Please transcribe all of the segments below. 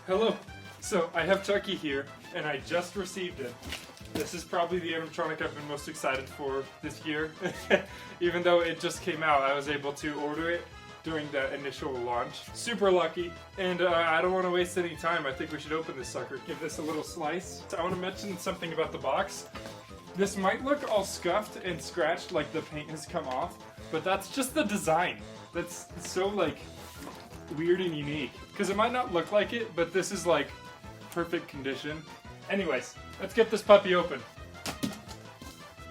Hello. So I have Chucky here, and I just received it. This is probably the animatronic I've been most excited for this year. Even though it just came out, I was able to order it during the initial launch. Super lucky, and I don't want to waste any time. I think we should open this sucker. Give this a little slice. So I want to mention something about the box. This might look all scuffed and scratched, like the paint has come off, but that's just the design. That's so like weird and unique. Because it might not look like it, but this is like perfect condition. Anyways, let's get this puppy open.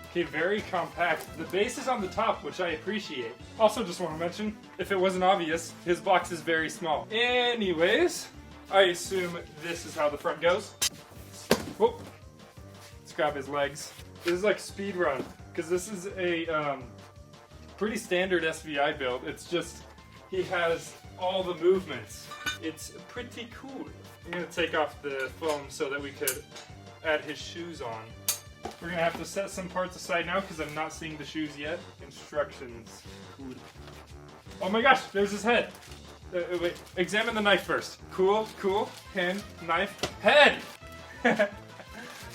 Okay, very compact. The base is on the top, which I appreciate. Also just want to mention, if it wasn't obvious, his box is very small. Anyways, I assume this is how the front goes. Whoop. Let's grab his legs. This is like speed run, because this is a pretty standard SVI build. It's just, he has all the movements. It's pretty cool. I'm gonna take off the foam so that we could add his shoes on. We're gonna have to set some parts aside now because I'm not seeing the shoes yet. Instructions. Ooh. Oh my gosh, there's his head. Wait, examine the knife first. Cool, cool. Hand, knife, head!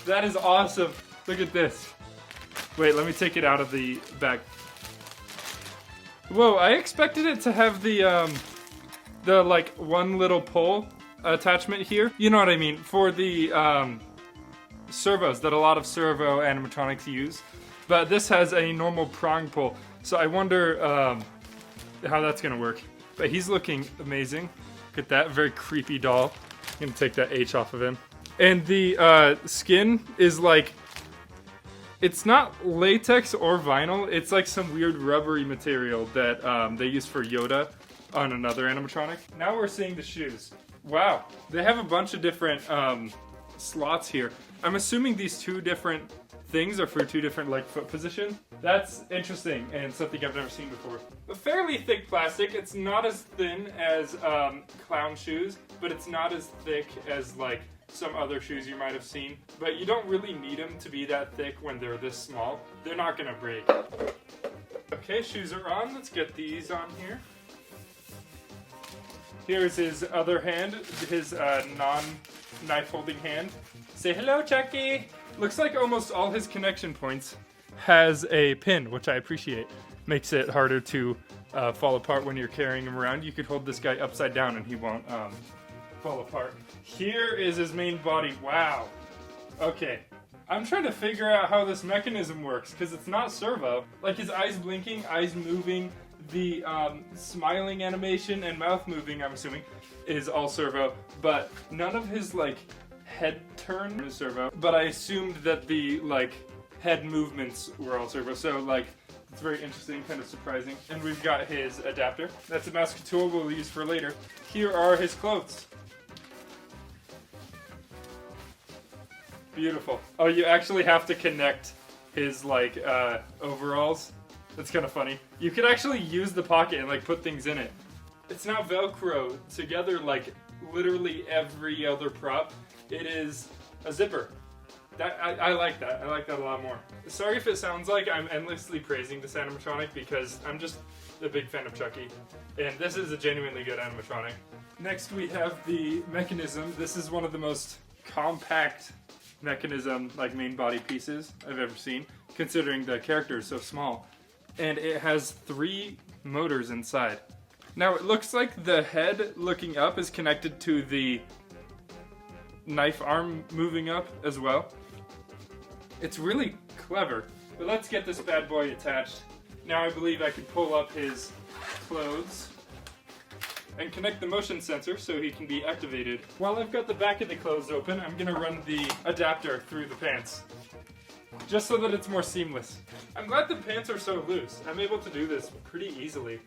That is awesome. Look at this. Wait, let me take it out of the bag. Whoa, I expected it to have the like one little pole attachment here. You know what I mean? For the servos that a lot of servo animatronics use. But this has a normal prong pull. So I wonder how that's gonna work. But he's looking amazing. Look at that, very creepy doll. I'm gonna take that H off of him. And the skin is like, it's not latex or vinyl, it's like some weird rubbery material that they use for Yoda on another animatronic. Now we're seeing the shoes. Wow, they have a bunch of different slots here. I'm assuming these two different things are for two different like foot position. That's interesting and something I've never seen before. A fairly thick plastic. It's not as thin as clown shoes, but it's not as thick as like some other shoes you might have seen. But you don't really need them to be that thick when they're this small. They're not gonna break. Okay, shoes are on. Let's get these on here. Here's his other hand, his non-knife holding hand. Say hello, Chucky! Looks like almost all his connection points has a pin, which I appreciate. Makes it harder to fall apart when you're carrying him around. You could hold this guy upside down and he won't fall apart. Here is his main body. Wow. Okay. I'm trying to figure out how this mechanism works, because it's not servo. Like his eyes blinking, eyes moving, the smiling animation and mouth moving, I'm assuming, is all servo, but none of his like head turn is servo. But I assumed that the like head movements were all servo, so like it's very interesting, kind of surprising. And we've got his adapter. That's a master tool we'll use for later. Here are his clothes. Beautiful. Oh, you actually have to connect his like overalls. That's kind of funny. You could actually use the pocket and like put things in it. It's not Velcro together like literally every other prop. It is a zipper. I like that. I like that a lot more. Sorry if it sounds like I'm endlessly praising this animatronic because I'm just a big fan of Chucky. And this is a genuinely good animatronic. Next we have the mechanism. This is one of the most compact mechanism like main body pieces I've ever seen, considering the character is so small. And it has 3 motors inside. Now it looks like the head looking up is connected to the knife arm moving up as well. It's really clever. But let's get this bad boy attached. Now I believe I can pull up his clothes and connect the motion sensor so he can be activated. While I've got the back of the clothes open, I'm gonna run the adapter through the pants, just so that it's more seamless. I'm glad the pants are so loose. I'm able to do this pretty easily.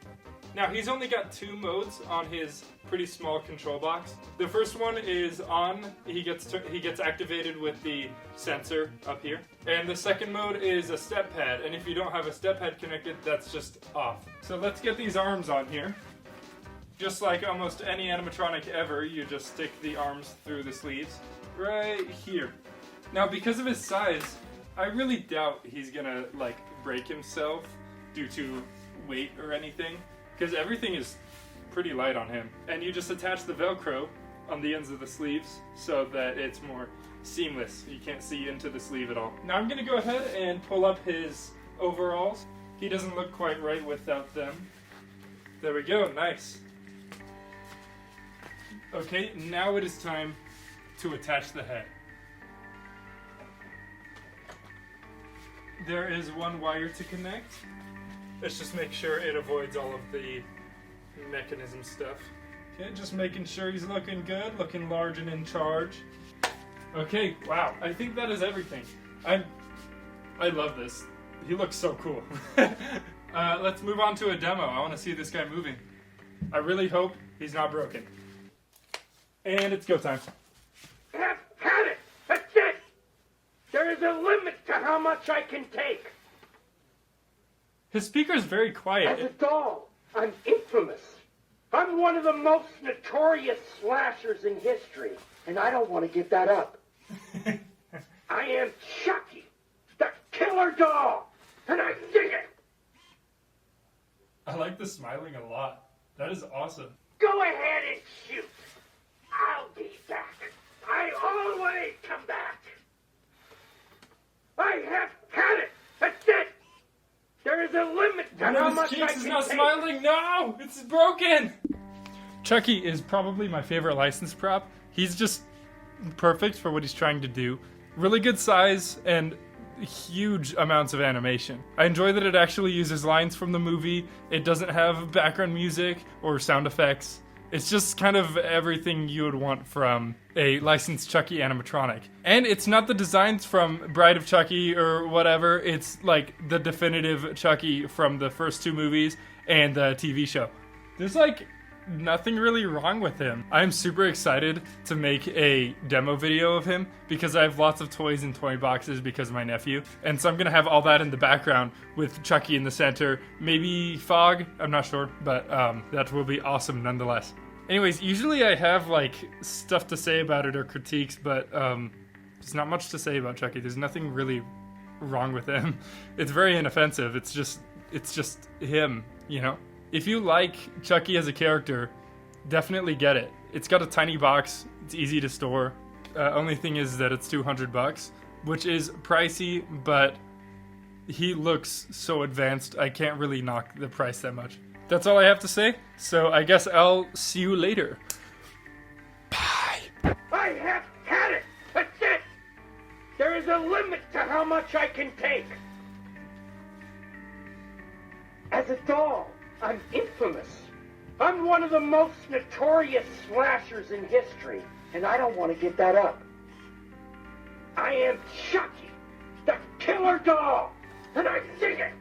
Now he's only got 2 modes on his pretty small control box. The first one is on. He gets activated with the sensor up here. And the second mode is a step pad. And if you don't have a step pad connected, that's just off. So let's get these arms on here. Just like almost any animatronic ever, you just stick the arms through the sleeves right here. Now because of his size, I really doubt he's gonna like break himself due to weight or anything, because everything is pretty light on him. And you just attach the Velcro on the ends of the sleeves so that it's more seamless. You can't see into the sleeve at all. Now I'm gonna go ahead and pull up his overalls. He doesn't look quite right without them. There we go, nice. Okay, now it is time to attach the head. There is one wire to connect. Let's just make sure it avoids all of the mechanism stuff. Okay, just making sure he's looking good, looking large and in charge. Okay, wow, I think that is everything. I love this. He looks so cool. Let's move on to a demo. I want to see this guy moving. I really hope he's not broken. And it's go time. I've had it! That's it! There is a limit to how much I can take. His speaker's very quiet. As a doll, I'm infamous. I'm one of the most notorious slashers in history, and I don't want to give that up. I am Chucky, the killer doll, and I dig it. I like the smiling a lot. That is awesome. Go ahead and shoot. I'll be back. I always come back. I have had it. That's it. There is a limit to how much I can take. Is not smiling. No, it's broken. Chucky is probably my favorite licensed prop. He's just perfect for what he's trying to do. Really good size and huge amounts of animation. I enjoy that it actually uses lines from the movie. It doesn't have background music or sound effects. It's just kind of everything you would want from a licensed Chucky animatronic. And it's not the designs from Bride of Chucky or whatever. It's like the definitive Chucky from the first two movies and the TV show. There's like nothing really wrong with him. I'm super excited to make a demo video of him because I have lots of toys and toy boxes because of my nephew. And so I'm gonna have all that in the background with Chucky in the center. Maybe fog, I'm not sure, but that will be awesome nonetheless. Anyways, usually I have like stuff to say about it or critiques, but there's not much to say about Chucky. There's nothing really wrong with him. It's very inoffensive. It's just him, you know? If you like Chucky as a character, definitely get it. It's got a tiny box. It's easy to store. Only thing is that it's $200, which is pricey, but he looks so advanced. I can't really knock the price that much. That's all I have to say. So I guess I'll see you later. Bye. I have had it. That's it. There is a limit to how much I can take. As a doll, I'm infamous. I'm one of the most notorious slashers in history, and I don't want to give that up. I am Chucky, the killer doll, and I dig it.